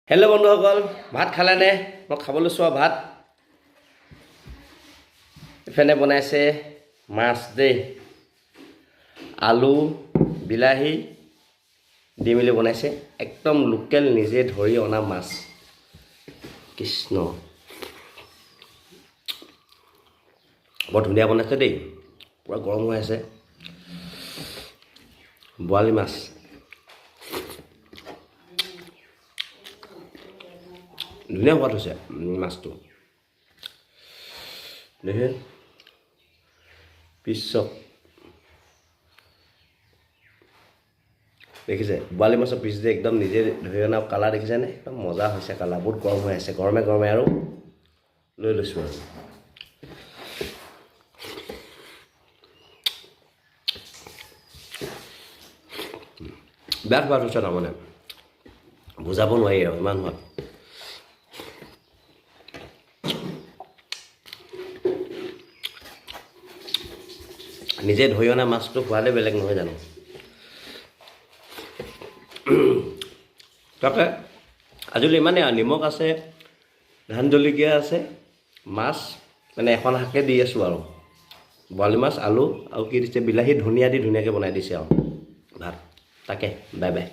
Hello' বন্ধুসকল, ভাত খালেনে? মই খাবলৈ চোৱা ভাত এফালে বনাইছে মাছ দেই, আলু বিলাহী দি মেলি বনাইছে, একদম লোকেল নিজে ধৰি অনা মাছ। কৃষ্ণ, বৰ ধুনীয়া বনাইছে দেই, পূৰা গৰম হৈ আছে। বৰালি মাছ ধুনীয়া সোৱাদ হৈছে মাছটো। দেখি পিছত দেখিছে বৰালি মাছৰ পিছ যে একদম নিজে ধৰি অনা কালাৰ দেখিছেনে? একদম মজা হৈছে কালাৰ, বহুত গৰম হৈ আছে, গৰমে গৰমে আৰু লৈ লৈছোঁ আৰু বিৰাট সোৱাদ হৈছে, তাৰমানে বুজাব নোৱাৰি আৰু ইমান সোৱাদ। নিজে ধৰি অনা মাছটো সোৱাদে বেলেগ নহয় জানো? তাকে আজিলৈ ইমানেই আৰু, নিমখ আছে, ধান জলকীয়া আছে, মাছ মানে এখন শাকে দি আছোঁ আৰু বৰালি মাছ, আলু আৰু কি দিছে, বিলাহী ধনিয়া দি ধুনীয়াকৈ বনাই দিছে আৰু ভাত। তাকে বাই বাই।